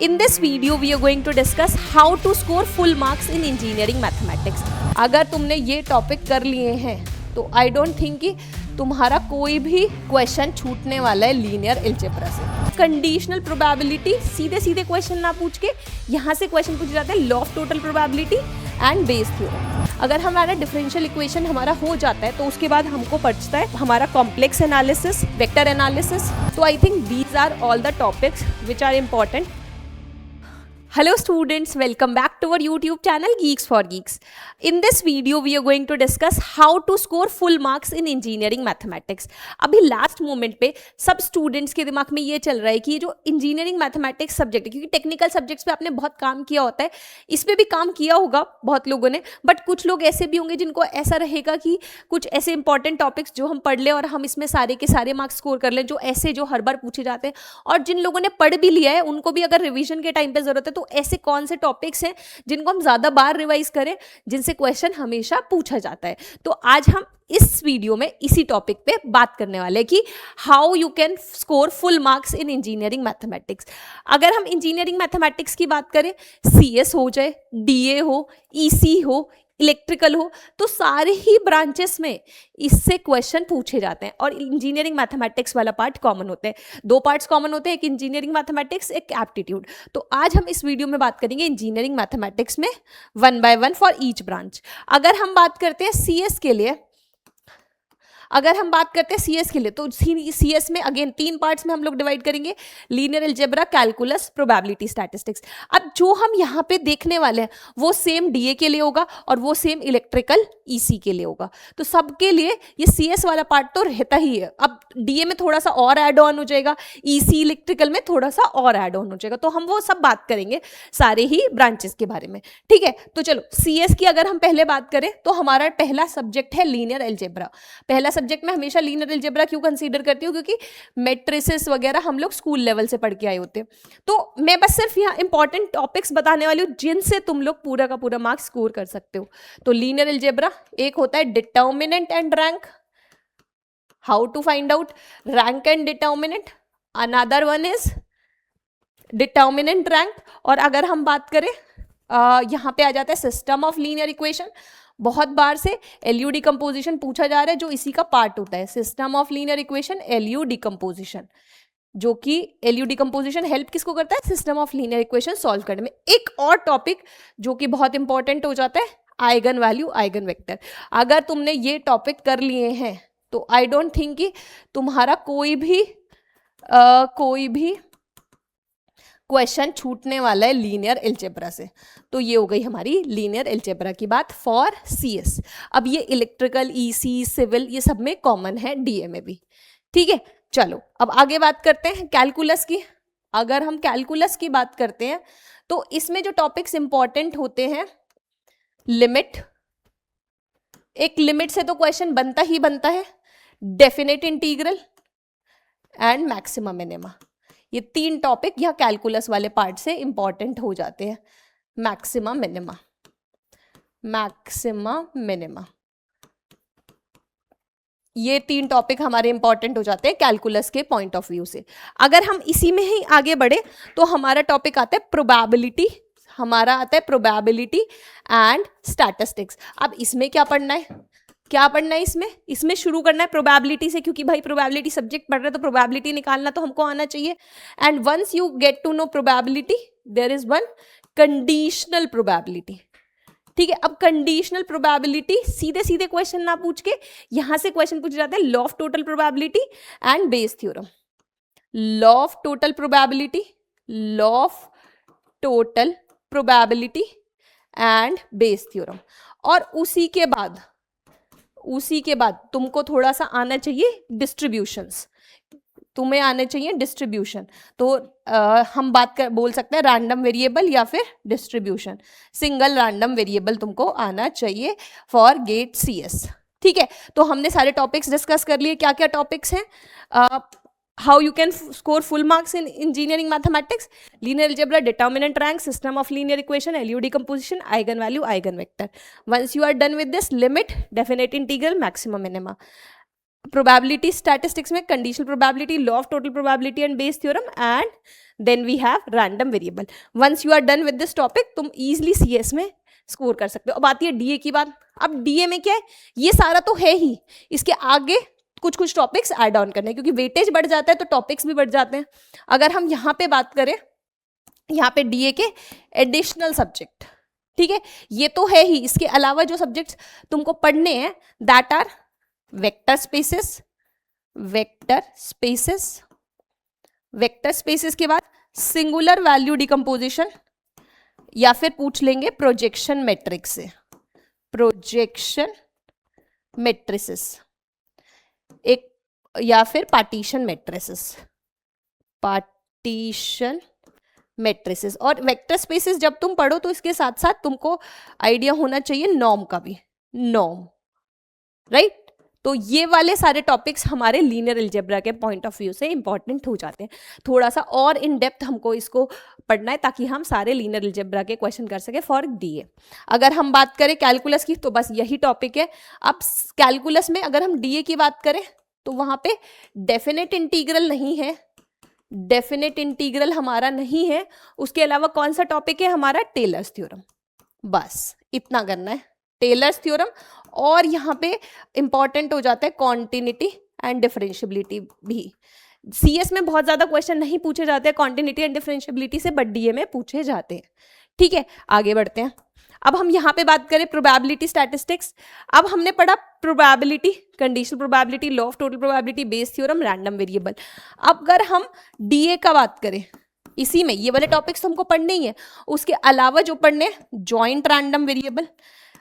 In this video, we are going to discuss how to score full marks in engineering mathematics. अगर तुमने ये topic कर लिए हैं तो आई डोंट थिंक कि तुम्हारा कोई भी क्वेश्चन छूटने वाला है लीनियर अलजेब्रा से। कंडीशनल प्रोबेबिलिटी सीधे सीधे क्वेश्चन ना पूछ के यहाँ से क्वेश्चन पूछे जाते हैं law of total probability and Bayes theorem. अगर हमारा डिफरेंशियल इक्वेशन हमारा हो जाता है तो उसके बाद हमको पढ़ता है हमारा कॉम्प्लेक्स एनालिसिस, वेक्टर एनालिसिस। तो I think these are all the topics which are important. Hello students, welcome back to our YouTube channel Geeks for Geeks. In this video we are going to discuss how to score full marks in engineering mathematics. अभी last moment पे सब students के दिमाग में ये चल रहा है कि ये जो इंजीनियरिंग मैथमेटिक्स सब्जेक्ट है, क्योंकि टेक्निकल सब्जेक्ट्स पे आपने बहुत काम किया होता है, इस पे भी काम किया होगा बहुत लोगों ने, बट कुछ लोग ऐसे भी होंगे जिनको ऐसा रहेगा कि कुछ ऐसे इंपॉर्टेंट टॉपिक्स जो हम पढ़ लें और हम इसमें सारे के सारे मार्क्स स्कोर कर लें, जो ऐसे जो हर बार पूछे जाते हैं. और जिन लोगों ने पढ़ भी लिया है उनको भी अगर रिविजन के टाइम पे जरूरत है तो ऐसे कौन से टॉपिक्स हैं जिनको हम ज्यादा बार रिवाइज करें, जिनसे क्वेश्चन हमेशा पूछा जाता है. तो आज हम इस वीडियो में इसी टॉपिक पे बात करने वाले हैं कि how you can score full marks in engineering mathematics. अगर हम इंजीनियरिंग मैथमेटिक्स की बात करें, सीएस हो जाए, डीए हो, ईसी हो, इलेक्ट्रिकल हो, तो सारे ही ब्रांचेस में इससे क्वेश्चन पूछे जाते हैं. और इंजीनियरिंग मैथमेटिक्स वाला पार्ट कॉमन होते हैं. दो पार्ट्स कॉमन होते हैं, एक इंजीनियरिंग मैथमेटिक्स, एक एप्टीट्यूड. तो आज हम इस वीडियो में बात करेंगे इंजीनियरिंग मैथमेटिक्स में one by one for each branch. अगर हम बात करते हैं सीएस के लिए, तो सीएस में अगेन तीन पार्ट्स में हम लोग डिवाइड करेंगे, linear algebra, calculus, probability, statistics. अब जो हम यहाँ पे देखने वाले हैं वो सेम डीए के लिए होगा और वो सेम इलेक्ट्रिकल ईसी के लिए होगा. तो सबके लिए ये सीएस वाला पार्ट तो रहता ही है. अब डीए में थोड़ा सा और ऐड ऑन हो जाएगा, ईसी इलेक्ट्रिकल में थोड़ा सा और ऐड ऑन हो जाएगा. तो हम वो सब बात करेंगे सारे ही ब्रांचेस के बारे में. ठीक है, तो चलो सीएस की अगर हम पहले बात करें तो हमारा पहला सब्जेक्ट है लीनियर अलजेब्रा. पहला सब्जेक्ट में हमेशा लीनियर अलजेब्रा क्यों कंसीडर करती हूँ, क्योंकि मैट्रिसेस वगैरह हम लोग स्कूल लेवल से पढ़ के आए होते हैं. तो मैं बस सिर्फ यहाँ इंपॉर्टेंट टॉपिक्स बताने वाली हूँ जिनसे तुम लोग पूरा का पूरा मार्क्स स्कोर कर सकते हो. तो लीनियर अलजेब्रा एक होता है determinant and rank, how to find out rank and determinant. Another one is determinant rank. और अगर हम बात करें यहाँ पे आ जाता है सिस्टम ऑफ लीनियर इक्वेशन. बहुत बार से एलयू डिकम्पोजिशन पूछा जा रहा है जो इसी का पार्ट होता है. System of linear equation, LU decomposition, जो कि एलयू डिकम्पोजिशन हेल्प किसको करता है, system of linear equation solve करने में. एक और टॉपिक जो कि बहुत इंपॉर्टेंट हो जाता है, आइगन वैल्यू, आइगन वेक्टर. अगर तुमने ये टॉपिक कर लिए हैं तो आई डोंट थिंक कि तुम्हारा कोई भी क्वेश्चन छूटने वाला है लीनियर अलजेब्रा से. तो ये हो गई हमारी लीनियर अलजेब्रा की बात फॉर सीएस. अब ये इलेक्ट्रिकल, ईसी, सिविल, ये सब में कॉमन है, डीए में भी. ठीक है, चलो अब आगे बात करते हैं कैलकुलस की. अगर हम कैलकुलस की बात करते हैं तो इसमें जो टॉपिक्स इंपॉर्टेंट होते हैं, लिमिट, एक लिमिट से तो क्वेश्चन बनता ही बनता है, definite integral and maximum minima. ये तीन टॉपिक यहाँ कैलकुलस वाले पार्ट से इंपॉर्टेंट हो जाते हैं. मैक्सिमम मिनिमा, ये तीन टॉपिक हमारे इंपॉर्टेंट हो जाते हैं कैलकुलस के पॉइंट ऑफ व्यू से. अगर हम इसी में ही आगे बढ़े तो हमारा टॉपिक आता है प्रोबेबिलिटी, एंड स्टैटिस्टिक्स. अब इसमें क्या पढ़ना है, इसमें शुरू करना है प्रोबेबिलिटी से, क्योंकि भाई प्रोबेबिलिटी सब्जेक्ट पढ़ रहे तो प्रोबेबिलिटी निकालना तो हमको आना चाहिए. And once you get to know probability, there is one conditional probability. ठीक है, अब कंडीशनल प्रोबेबिलिटी सीधे सीधे क्वेश्चन ना पूछ के यहां से क्वेश्चन पूछे जाते हैं law of total probability and Bayes theorem. Law of total probability and Bayes theorem. और उसी के बाद तुमको थोड़ा सा आना चाहिए डिस्ट्रीब्यूशंस, तुम्हें आने चाहिए डिस्ट्रीब्यूशन. तो हम बोल सकते हैं रैंडम वेरिएबल या फिर डिस्ट्रीब्यूशन. सिंगल रैंडम वेरिएबल तुमको आना चाहिए फॉर गेट सीएस. ठीक है, तो हमने सारे टॉपिक्स डिस्कस कर लिए. क्या क्या टॉपिक्स हैं, how you can score full marks in engineering mathematics, linear algebra, determinant rank, system of linear equation, LU decomposition, eigenvalue, eigenvector. Once you are done with this, limit, definite integral, maximum minima. Probability statistics में conditional probability, law of total probability and Bayes theorem, and then we have random variable. Once you are done with this topic तुम easily CS में score कर सकते हो। अब आती है DA की बात। अब डीए में क्या है, ये सारा तो है ही, इसके आगे कुछ कुछ टॉपिक्स ऐड ऑन करने, क्योंकि वेटेज बढ़ जाता है तो टॉपिक्स भी बढ़ जाते हैं। अगर हम यहाँ पे बात करें, यहाँ पे डीए के एडिशनल सब्जेक्ट, ठीक है, ये तो है ही, इसके अलावा जो सब्जेक्ट्स तुमको पढ़ने हैं that are vector spaces, vector spaces, vector spaces के बाद सिंगुलर वैल्यू डिकम्पोजिशन, या फिर पूछ लेंगे प्रोजेक्शन मैट्रिक्स से, प्रोजेक्शन मैट्रिसेस एक, या फिर पार्टीशन मैट्रिसेस, पार्टीशन मैट्रिसेस। और वेक्टर स्पेसेस जब तुम पढ़ो तो इसके साथ साथ तुमको आइडिया होना चाहिए नॉर्म का भी, नॉर्म, राइट। तो ये वाले सारे टॉपिक्स हमारे लीनियर अलजेब्रा के पॉइंट ऑफ व्यू से इंपॉर्टेंट हो जाते हैं। थोड़ा सा और इन डेप्थ हमको इसको पढ़ना है ताकि हम सारे लीनियर अलजेब्रा के क्वेश्चन कर सके फॉर डीए। अगर हम बात करें कैलकुलस की तो बस यही टॉपिक है। अब कैलकुलस में अगर हम डीए की बात करें तो वहां पे डेफिनेट इंटीग्रल नहीं है, डेफिनेट इंटीग्रल हमारा नहीं है। उसके अलावा कौन सा टॉपिक है हमारा, टेलर्स थ्योरम, बस इतना करना है, टेलर्स थ्योरम। और यहाँ पे इंपॉर्टेंट हो जाता है कॉन्टिन्यूटी एंड डिफरेंशियबिलिटी भी। सीएस में बहुत ज्यादा क्वेश्चन नहीं पूछे जाते हैं कॉन्टिन्यूटी एंड डिफरेंशियबिलिटी से, बट डीए में पूछे जाते हैं। ठीक है, आगे बढ़ते हैं। अब हम यहाँ पे बात करें प्रोबेबिलिटी स्टैटिस्टिक्स। अब हमने पढ़ा probability, conditional probability, law of total probability, Bayes theorem, random variable. अब अगर हम डीए का बात करें, इसी में ये वाले टॉपिक्स तो हमको पढ़ने ही है, उसके अलावा जो पढ़ने जॉइंट रैंडम वेरिएबल।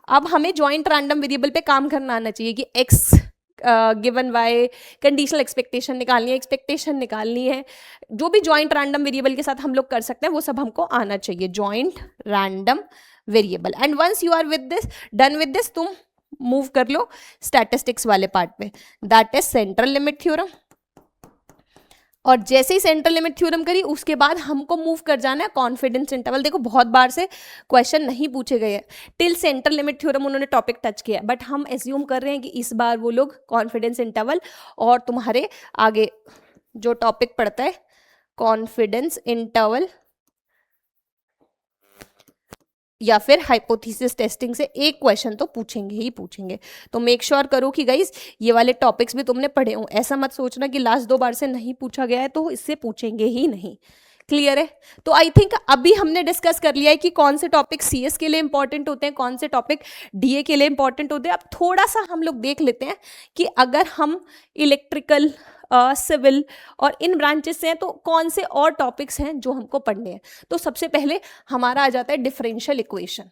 अब हमें जॉइंट रैंडम वेरिएबल पे काम करना आना चाहिए कि X given Y, conditional expectation निकालनी है, एक्सपेक्टेशन निकालनी है, जो भी जॉइंट रैंडम वेरिएबल के साथ हम लोग कर सकते हैं वो सब हमको आना चाहिए, joint random variable. And once you are with this, done with this, तुम मूव कर लो स्टैटिस्टिक्स वाले पार्ट पे, that is central limit theorem. और जैसे ही सेंट्रल लिमिट थ्योरम करी उसके बाद हमको मूव कर जाना है कॉन्फिडेंस इंटरवल। देखो बहुत बार से क्वेश्चन नहीं पूछे गए हैं, टिल सेंट्रल लिमिट थ्योरम उन्होंने टॉपिक टच किया, बट हम एज्यूम कर रहे हैं कि इस बार वो लोग कॉन्फिडेंस इंटरवल और तुम्हारे आगे जो टॉपिक पड़ता है कॉन्फिडेंस इंटरवल या फिर हाइपोथेसिस टेस्टिंग से एक क्वेश्चन तो पूछेंगे ही पूछेंगे। तो मेक श्योर करो कि गाइज ये वाले टॉपिक्स भी तुमने पढ़े हो, ऐसा मत सोचना कि लास्ट 2 बार से नहीं पूछा गया है तो इससे पूछेंगे ही नहीं। क्लियर है? तो आई थिंक अभी हमने डिस्कस कर लिया है कि कौन से टॉपिक सीएस के लिए इंपॉर्टेंट होते हैं, कौन से टॉपिक डीए के लिए इंपॉर्टेंट होते हैं। अब थोड़ा सा हम लोग देख लेते हैं कि अगर हम इलेक्ट्रिकल, सिविल और इन ब्रांचेस से हैं तो कौन से और टॉपिक्स हैं जो हमको पढ़ने हैं। तो सबसे पहले हमारा आ जाता है डिफरेंशियल इक्वेशन।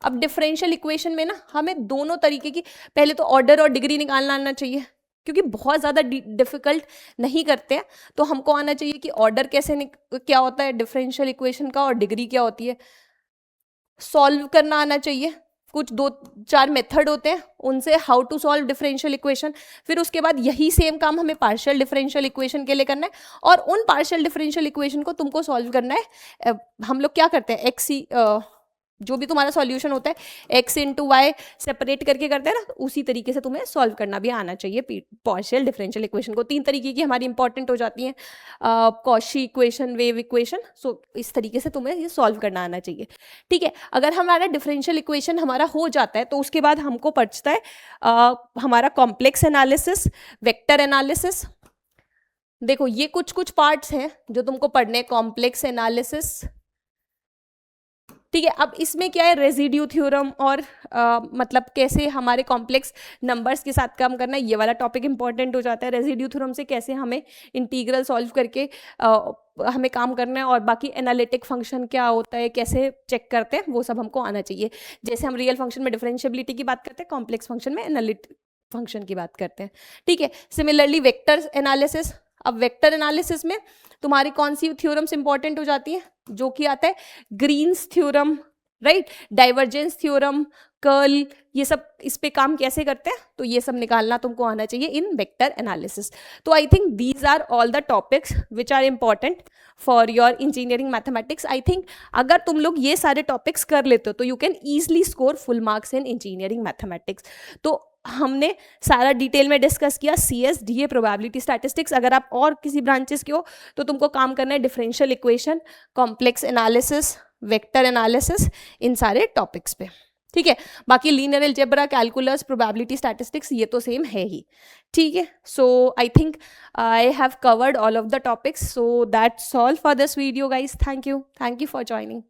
अब डिफरेंशियल इक्वेशन में ना हमें दोनों तरीके की, पहले तो ऑर्डर और डिग्री निकालना आना चाहिए, क्योंकि बहुत ज़्यादा डिफिकल्ट नहीं करते हैं, तो हमको आना चाहिए कि ऑर्डर कैसे क्या होता है डिफरेंशियल इक्वेशन का और डिग्री क्या होती है, सॉल्व करना आना चाहिए। कुछ 2-4 मेथड होते हैं उनसे how to solve differential equation. फिर उसके बाद यही सेम काम हमें पार्शियल डिफरेंशियल इक्वेशन के लिए करना है, और उन पार्शियल डिफरेंशियल इक्वेशन को तुमको सॉल्व करना है। हम लोग क्या करते हैं, एक्स जो भी तुम्हारा सॉल्यूशन होता है एक्स इंटू वाई सेपरेट करके करते हैं ना, तो उसी तरीके से तुम्हें सॉल्व करना भी आना चाहिए पार्शियल डिफरेंशियल इक्वेशन को। 3 तरीके की हमारी इंपॉर्टेंट हो जाती हैं, कॉशी इक्वेशन, वेव इक्वेशन। सो इस तरीके से तुम्हें ये सॉल्व करना आना चाहिए। ठीक है, अगर हमारा डिफरेंशियल इक्वेशन हमारा हो जाता है तो उसके बाद हमको पढ़ता है हमारा कॉम्प्लेक्स एनालिसिस, वेक्टर एनालिसिस। देखो ये कुछ कुछ पार्ट्स हैं जो तुमको पढ़ने हैं, कॉम्प्लेक्स एनालिसिस। ठीक है, अब इसमें क्या है, रेजिड्यू थ्योरम और मतलब कैसे हमारे कॉम्प्लेक्स नंबर्स के साथ काम करना है, ये वाला टॉपिक इंपॉर्टेंट हो जाता है। रेजिड्यू थ्योरम से कैसे हमें इंटीग्रल सॉल्व करके हमें काम करना है, और बाकी एनालिटिक फंक्शन क्या होता है, कैसे चेक करते हैं, वो सब हमको आना चाहिए। जैसे हम रियल फंक्शन में डिफरेंशियबिलिटी की बात करते हैं, कॉम्प्लेक्स फंक्शन में एनालिटिक फंक्शन की बात करते हैं। ठीक है, सिमिलरली वेक्टर एनालिसिस। अब वेक्टर एनालिसिस में तुम्हारी कौन सी थ्योरम्स इंपॉर्टेंट हो जाती है, जो कि आता है Green's theorem, right, divergence theorem, curl, ये सब इस पे काम कैसे करते हैं, तो ये सब निकालना तुमको आना चाहिए इन वेक्टर एनालिसिस। तो I think these are all the topics which are important for your engineering mathematics. I think अगर तुम लोग ये सारे टॉपिक्स कर लेते हो तो you can easily score full marks in engineering mathematics. तो हमने सारा डिटेल में डिस्कस किया, CS, DA, प्रोबेबिलिटी स्टैटिस्टिक्स। अगर आप और किसी ब्रांचेस के हो तो तुमको काम करना है differential equation, complex analysis, vector analysis, इन सारे टॉपिक्स पे, ठीक है। बाकी linear algebra, calculus, probability statistics ये तो सेम है ही, ठीक है। So I think I have covered all of the topics, so that's all for this video guys. Thank you for joining.